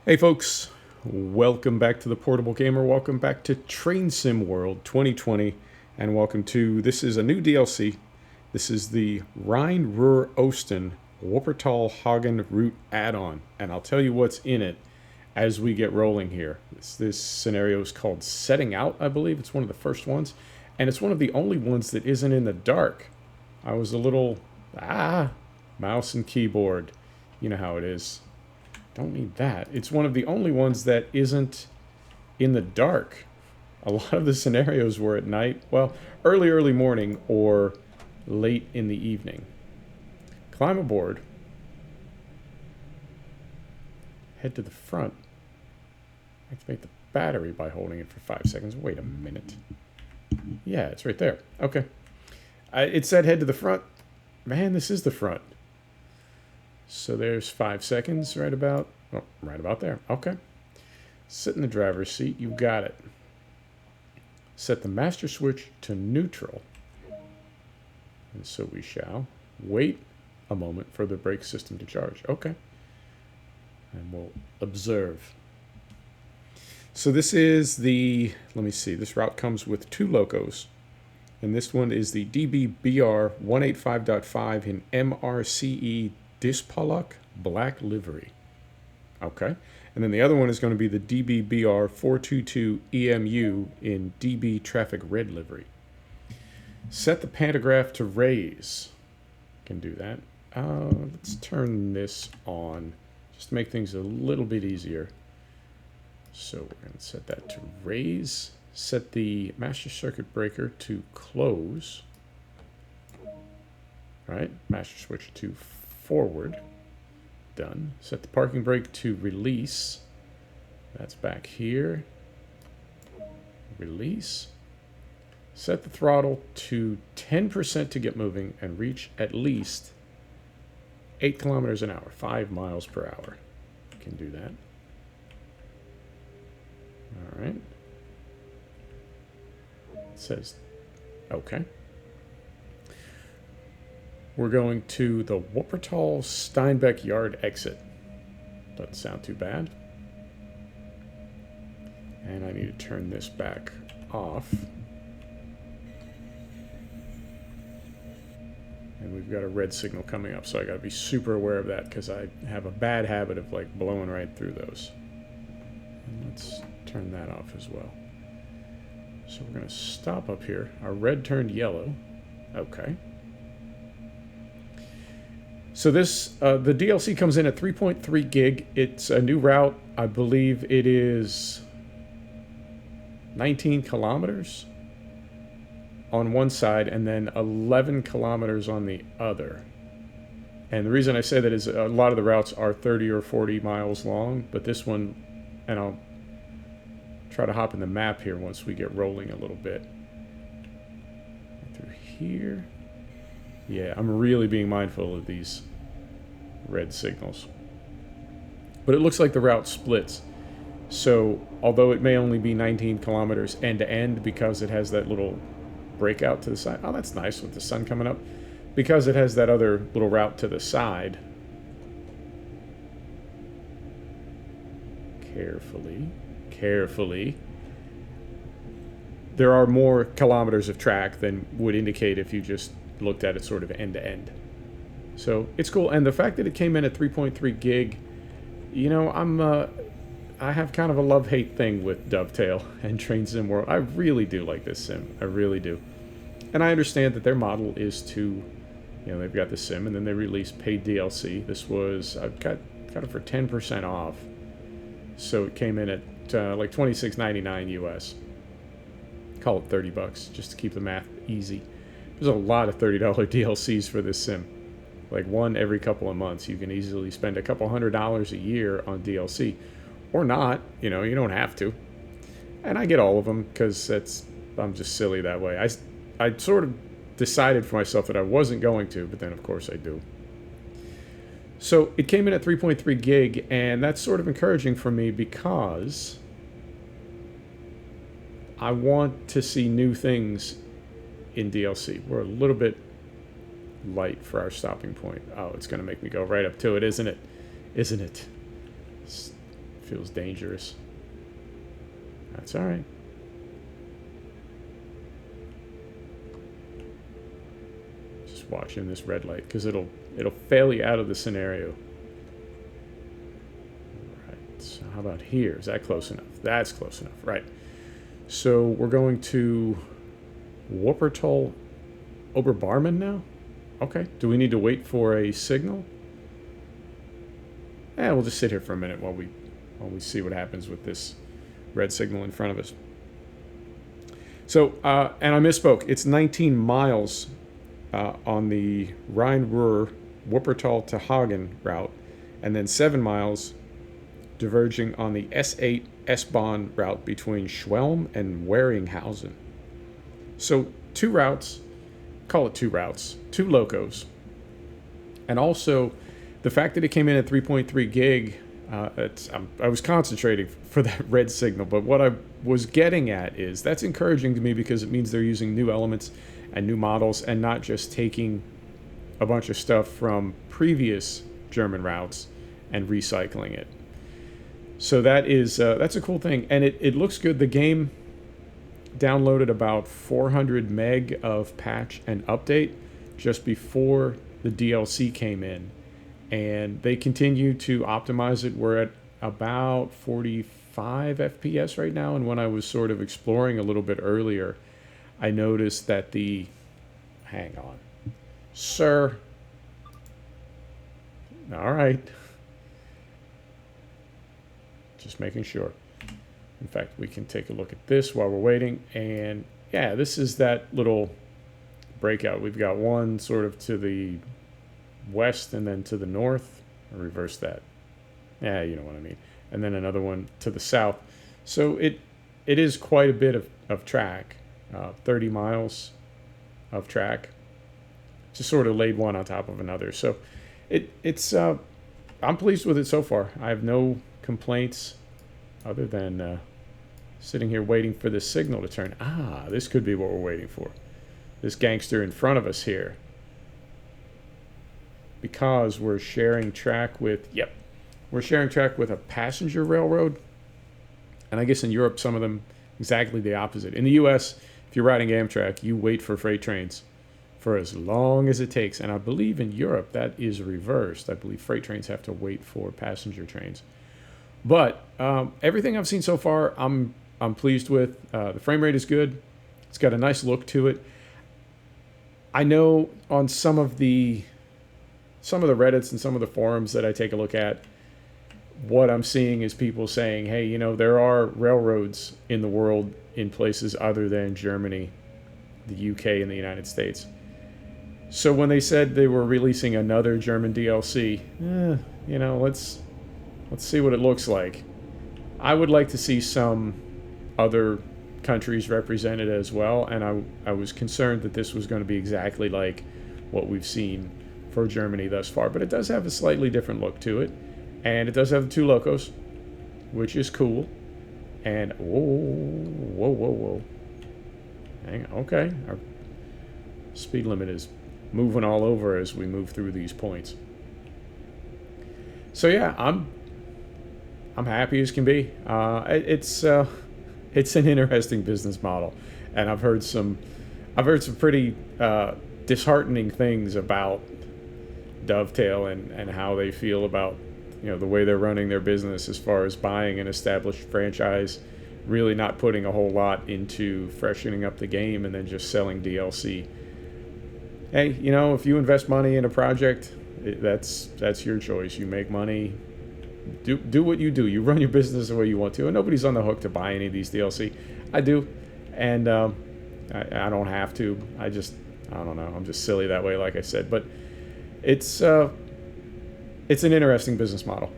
Hey folks, welcome back to the Portable Gamer, welcome back to Train Sim World 2020, and welcome to, this is a new DLC. This is the Rhein Ruhr Osten Wuppertal Hagen Route add-on, and I'll tell you what's in it as we get rolling here. This scenario is called Setting Out, I believe. It's one of the first ones, and it's one of the only ones that isn't in the dark. I was a little, mouse and keyboard. You know how it is. Don't need that. It's one of the only ones that isn't in the dark. A lot of the scenarios were at night. Well, early morning or late in the evening. Climb aboard. Head to the front. Activate the battery by holding it for 5 seconds. Wait a minute. Yeah, it's right there. Okay. It said head to the front. Man, this is the front. So there's 5 seconds, right about there. Okay. Sit in the driver's seat. You got it. Set the master switch to neutral. And so we shall wait a moment for the brake system to charge. Okay. And we'll observe. So this is the, let me see, this route comes with 2 Locos. And this one is the DBBR 185.5 in MRCE Dispalak black livery. Okay. And then the other one is going to be the DBBR 422 EMU in DB traffic red livery. Set the pantograph to raise. Can do that. Let's turn this on just to make things a little bit easier. So we're going to set that to raise. Set the master circuit breaker to close. Right. Master switch to forward. Done. Set the parking brake to release. That's back here. Release. Set the throttle to 10% to get moving and reach at least 8 kilometers an hour, 5 miles per hour. Can do that. All right. It says okay. We're going to the Wuppertal Steinbeck Yard exit. Doesn't sound too bad. And I need to turn this back off. And we've got a red signal coming up, so I got to be super aware of that because I have a bad habit of like blowing right through those. And let's turn that off as well. So we're going to stop up here. Our red turned yellow. Okay. So this, the DLC comes in at 3.3 gig. It's a new route. I believe it is 19 kilometers on one side and then 11 kilometers on the other. And the reason I say that is a lot of the routes are 30 or 40 miles long, but this one, and I'll try to hop in the map here once we get rolling a little bit. Through here. Yeah, I'm really being mindful of these red signals. But it looks like the route splits. So, although it may only be 19 kilometers end to end because it has that little breakout to the side. Oh, that's nice with the sun coming up. Because it has that other little route to the side. Carefully. There are more kilometers of track than would indicate if you just looked at it sort of end to end. So it's cool. And the fact that it came in at 3.3 gig, you know, I have kind of a love-hate thing with Dovetail and Train Sim World. I really do like this sim. I really do. And I understand that their model is to, you know, they've got the sim and then they release paid DLC. This was, I've got it for 10% off. So it came in at like $26.99 US. Call it $30 just to keep the math easy. There's a lot of $30 DLCs for this sim. Like one every couple of months. You can easily spend a couple $100 a year on DLC. Or not. You know, you don't have to. And I get all of them because I'm just silly that way. I sort of decided for myself that I wasn't going to, but then of course I do. So it came in at 3.3 gig, and that's sort of encouraging for me because I want to see new things in DLC. We're a little bit light for our stopping point. Oh, it's going to make me go right up to it, isn't it? feels dangerous. That's all right. Just watching this red light because it'll fail you out of the scenario. All right. So how about here? Is that close enough? That's close enough. Right. So we're going to Wuppertal Oberbarmen now. Okay. Do we need to wait for a signal? Yeah, we'll just sit here for a minute while we see what happens with this red signal in front of us. So, and I misspoke. It's 19 miles on the Rhein Ruhr Wuppertal to Hagen route, and then 7 miles diverging on the S8 S-Bahn route between Schwelm and Weringhausen. So 2 routes, call it 2 routes, 2 locos. And also, the fact that it came in at 3.3 gig, I was concentrating for that red signal, but what I was getting at is that's encouraging to me because it means they're using new elements and new models and not just taking a bunch of stuff from previous German routes and recycling it. So that is that's a cool thing, and it looks good. The game downloaded about 400 meg of patch and update just before the DLC came in, and they continue to optimize it. We're at about 45 FPS right now, and when I was sort of exploring a little bit earlier, I noticed that hang on, sir. All right. Just making sure. In fact, we can take a look at this while we're waiting. And yeah, this is that little breakout. We've got one sort of to the west and then to the north. Or reverse that. Yeah, you know what I mean. And then another one to the south. So it is quite a bit of track. 30 miles of track. Just sort of laid one on top of another. So it's I'm pleased with it so far. I have no complaints other than sitting here waiting for this signal to turn. This could be what we're waiting for. This gangster in front of us here. Because we're sharing track with, we're sharing track with a passenger railroad. And I guess in Europe, some of them exactly the opposite. In the US, if you're riding Amtrak, you wait for freight trains for as long as it takes. And I believe in Europe, that is reversed. I believe freight trains have to wait for passenger trains. But everything I've seen so far, I'm pleased with. The frame rate is good. It's got a nice look to it. I know on some of the Reddits and some of the forums that I take a look at, what I'm seeing is people saying, hey, you know, there are railroads in the world in places other than Germany, the UK, and the United States. So when they said they were releasing another German DLC, you know, let's see what it looks like. I would like to see some other countries represented as well, and I was concerned that this was going to be exactly like what we've seen for Germany thus far, but it does have a slightly different look to it, and it does have the 2 locos, which is cool. And whoa, hang on, okay, our speed limit is moving all over as we move through these points. So yeah, I'm happy as can be. It's an interesting business model, and I've heard some pretty disheartening things about Dovetail and how they feel about, you know, the way they're running their business as far as buying an established franchise, really not putting a whole lot into freshening up the game, and then just selling DLC. Hey, you know, if you invest money in a project, that's your choice. You make money. Do what you do. You run your business the way you want to, and nobody's on the hook to buy any of these DLC. I do, and I don't have to. I don't know. I'm just silly that way, like I said. But it's an interesting business model.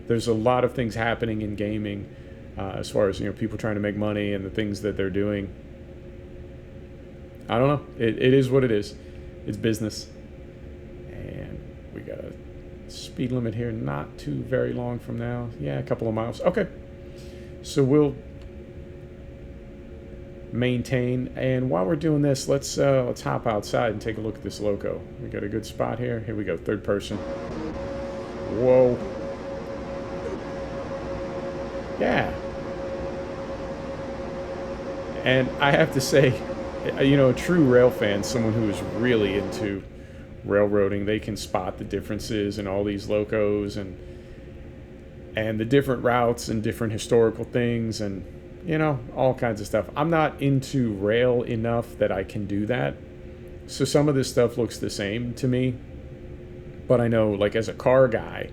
There's a lot of things happening in gaming as far as, you know, people trying to make money and the things that they're doing. I don't know. It is what it is. It's business, and we got a speed limit here, not too very long from now. Yeah, a couple of miles. Okay, so we'll maintain, and while we're doing this, let's hop outside and take a look at this loco. We got a good spot here. Here we go, third person. Whoa, Yeah. And I have to say, you know, a true rail fan, someone who is really into railroading, they can spot the differences in all these locos and the different routes and different historical things and, you know, all kinds of stuff. I'm not into rail enough that I can do that. So some of this stuff looks the same to me. But I know, like, as a car guy,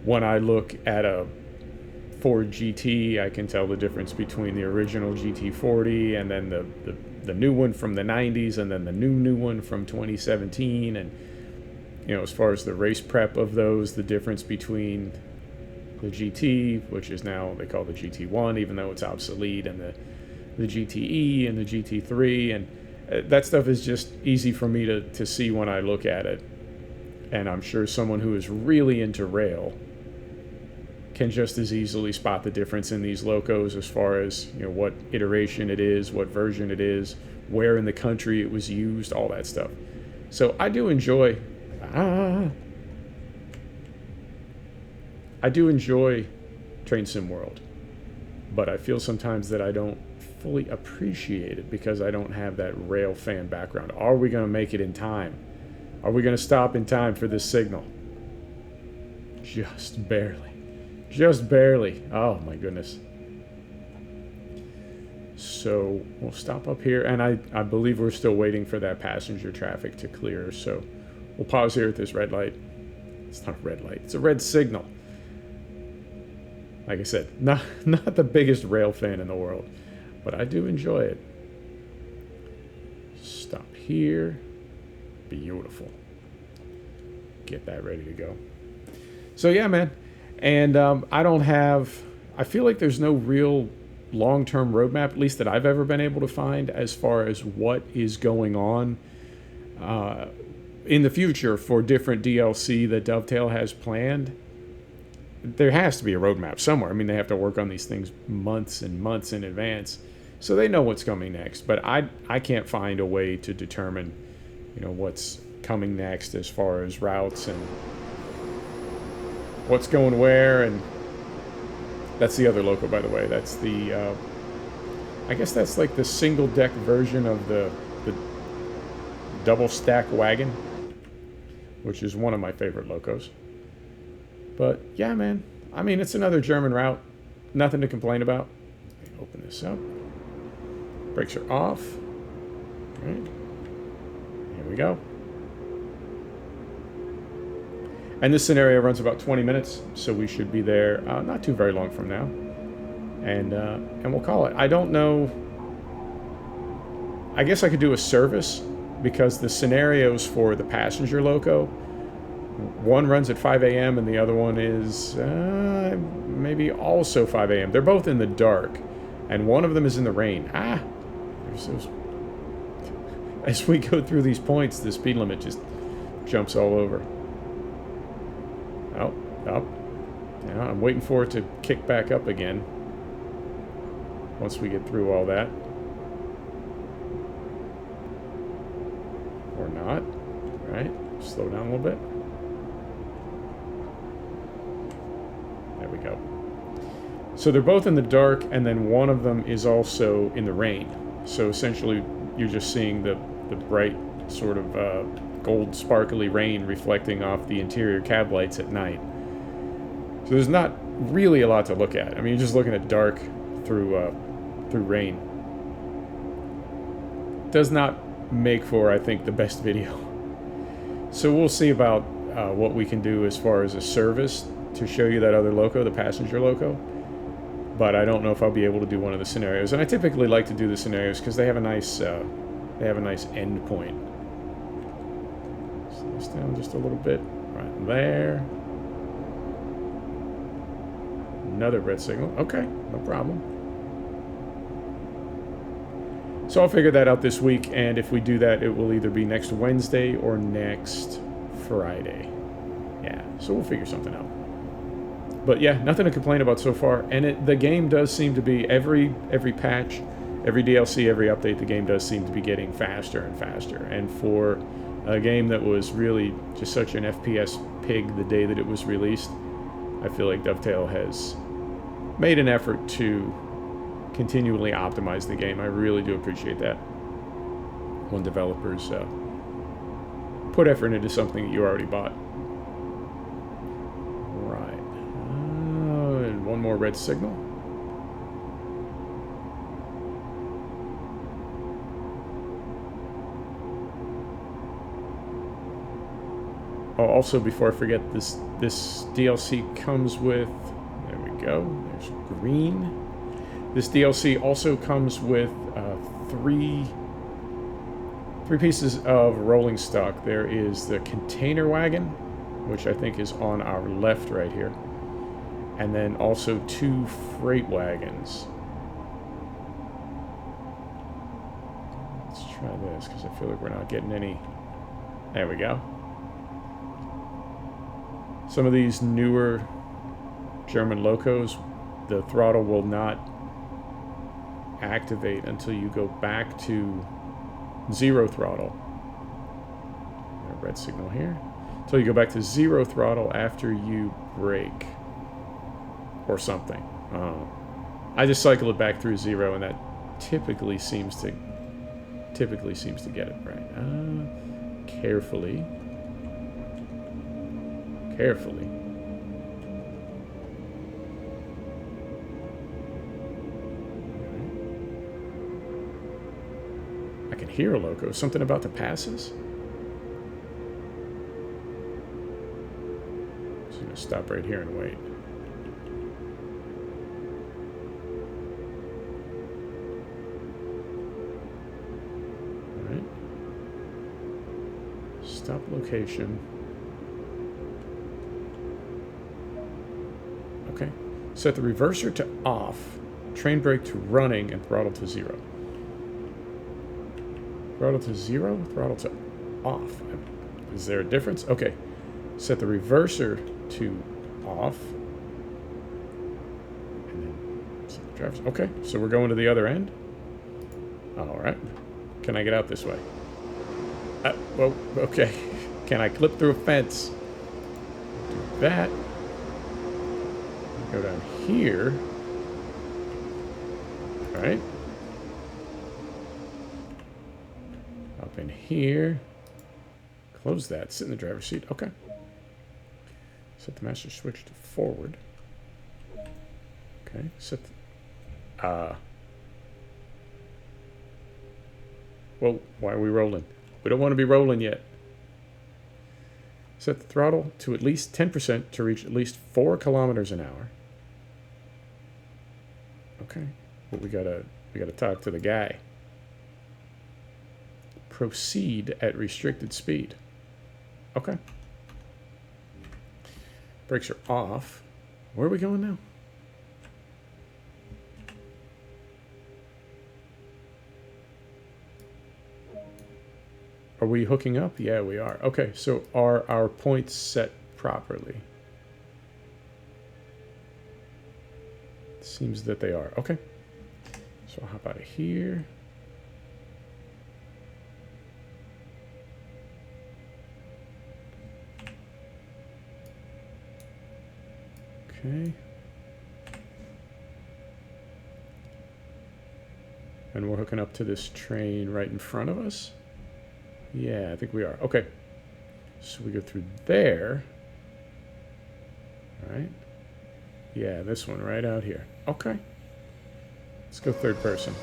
when I look at a Ford GT, I can tell the difference between the original GT40 and then the new one from the 90s and then the new one from 2017. And, you know, as far as the race prep of those, the difference between the GT, which is now they call the GT1, even though it's obsolete, and the GTE and the GT3. And that stuff is just easy for me to see when I look at it. And I'm sure someone who is really into rail can just as easily spot the difference in these locos as far as, you know, what iteration it is, what version it is, where in the country it was used, all that stuff. So I do enjoy Train Sim World, but I feel sometimes that I don't fully appreciate it because I don't have that rail fan background. Are we going to make it in time? Are we going to stop in time for this signal? Just barely. Just barely. Oh my goodness. So we'll stop up here, and I believe we're still waiting for that passenger traffic to clear, so we'll pause here at this red light. It's not a red light, it's a red signal. Like I said, not the biggest rail fan in the world, but I do enjoy it. Stop here. Beautiful. Get that ready to go. So yeah, man. And I feel like there's no real long-term roadmap, at least that I've ever been able to find, as far as what is going on in the future for different DLC that Dovetail has planned. There has to be a roadmap somewhere. I mean, they have to work on these things months and months in advance, so they know what's coming next. But I can't find a way to determine, you know, what's coming next as far as routes and what's going where. And that's the other loco, by the way. That's the I guess that's like the single deck version of the double stack wagon, which is one of my favorite locos. But yeah, man, I mean, it's another German route, nothing to complain about. Open this up. Brakes are off. All right, here we go. And this scenario runs about 20 minutes, so we should be there not too very long from now. And we'll call it. I don't know. I guess I could do a service, because the scenarios for the passenger loco, one runs at 5 a.m. and the other one is maybe also 5 a.m. They're both in the dark, and one of them is in the rain. There's those. As we go through these points, the speed limit just jumps all over. Oh, up. Now I'm waiting for it to kick back up again once we get through all that. Or not. All right, slow down a little bit. There we go. So they're both in the dark, and then one of them is also in the rain. So essentially, you're just seeing the bright sort of gold sparkly rain reflecting off the interior cab lights at night. So there's not really a lot to look at. I mean, you're just looking at dark through rain. Does not make for, I think, the best video. So we'll see about what we can do as far as a service to show you that other loco, the passenger loco. But I don't know if I'll be able to do one of the scenarios. And I typically like to do the scenarios because they have a nice end point. Slow this down just a little bit. Right there. Another red signal. Okay, no problem. So I'll figure that out this week, and if we do that, it will either be next Wednesday or next Friday. Yeah, so we'll figure something out. But yeah, nothing to complain about so far. And the game does seem to be, every patch, every DLC, every update, the game does seem to be getting faster and faster. And for a game that was really just such an FPS pig the day that it was released, I feel like Dovetail has made an effort to continually optimize the game. I really do appreciate that when developers put effort into something that you already bought. Right. And one more red signal. Oh, also, before I forget, this DLC comes with... There we go. There's green. This DLC also comes with three pieces of rolling stock. There is the container wagon, which I think is on our left right here. And then also 2 freight wagons. Let's try this, because I feel like we're not getting any... There we go. Some of these newer German Locos, the throttle will not activate until you go back to 0 throttle. A red signal here. Until you go back to 0 throttle after you brake. Or something. I just cycle it back through 0, and that typically seems to get it right. Carefully. Carefully. I can hear a Loco. Something about the passes? Just gonna stop right here and wait. Alright. Stop location. Okay. Set the reverser to off, train brake to running, and throttle to 0. Throttle to 0, throttle to off. Is there a difference? Okay. Set the reverser to off. And then set the drivers. Okay, so we're going to the other end. Alright. Can I get out this way? Well, okay. Can I clip through a fence? Do that. Go down here. Alright. Up in here. Close that. Sit in the driver's seat. Okay. Set the master switch to forward. Okay. Set the... Whoa. Why are we rolling? We don't want to be rolling yet. Set the throttle to at least 10% to reach at least 4 kilometers an hour. Okay. Well, we gotta talk to the guy. Proceed at restricted speed. Okay. Brakes are off. Where are we going now? Are we hooking up? Yeah, we are. Okay, so are our points set properly? It seems that they are. Okay. So I'll hop out of here. Okay. And we're hooking up to this train right in front of us. Yeah, I think we are. Okay. So we go through there. All right. Yeah, this one right out here. Okay. Let's go third person.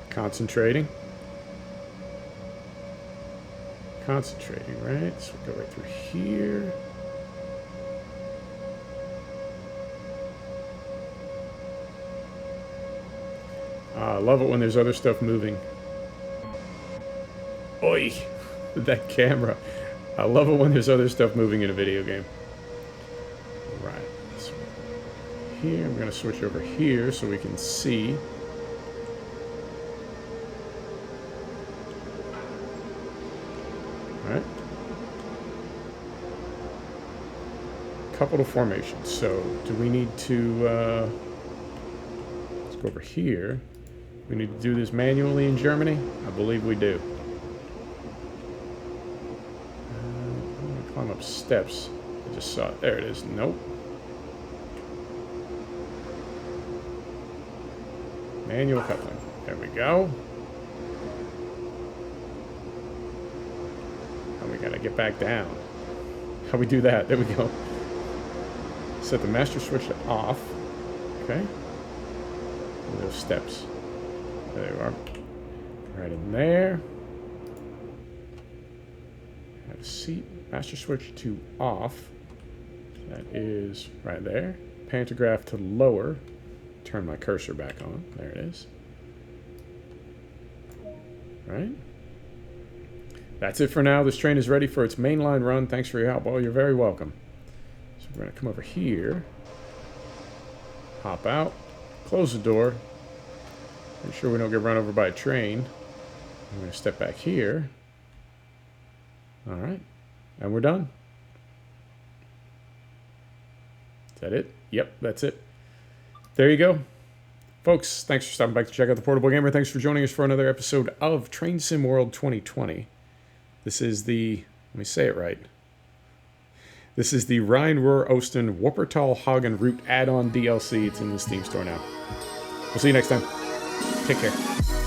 Concentrating. Concentrating, right? So we go right through here. I love it when there's other stuff moving. Oi! That camera. I love it when there's other stuff moving in a video game. Right. So here, I'm going to switch over here so we can see. Alright. Couple of formations. So, do we need to, let's go over here. We need to do this manually in Germany? I believe we do. I'm going to climb up steps. I just saw it. There it is. Nope. Manual coupling. There we go. And we got to get back down. How we do that? There we go. Set the master switch to off. Okay. And those steps. There you are. Right in there. Have a seat. Master switch to off. That is right there. Pantograph to lower. Turn my cursor back on. There it is. Right. That's it for now. This train is ready for its mainline run. Thanks for your help. Well, you're very welcome. So we're going to come over here. Hop out. Close the door. Make sure we don't get run over by a train. I'm going to step back here. All right. And we're done. Is that it? Yep, that's it. There you go. Folks, thanks for stopping by to check out the Portable Gamer. Thanks for joining us for another episode of Train Sim World 2020. This is the, let me say it right. This is the Rhein Ruhr Osten Wuppertal Hagen Route add-on DLC. It's in the Steam store now. We'll see you next time. Take care.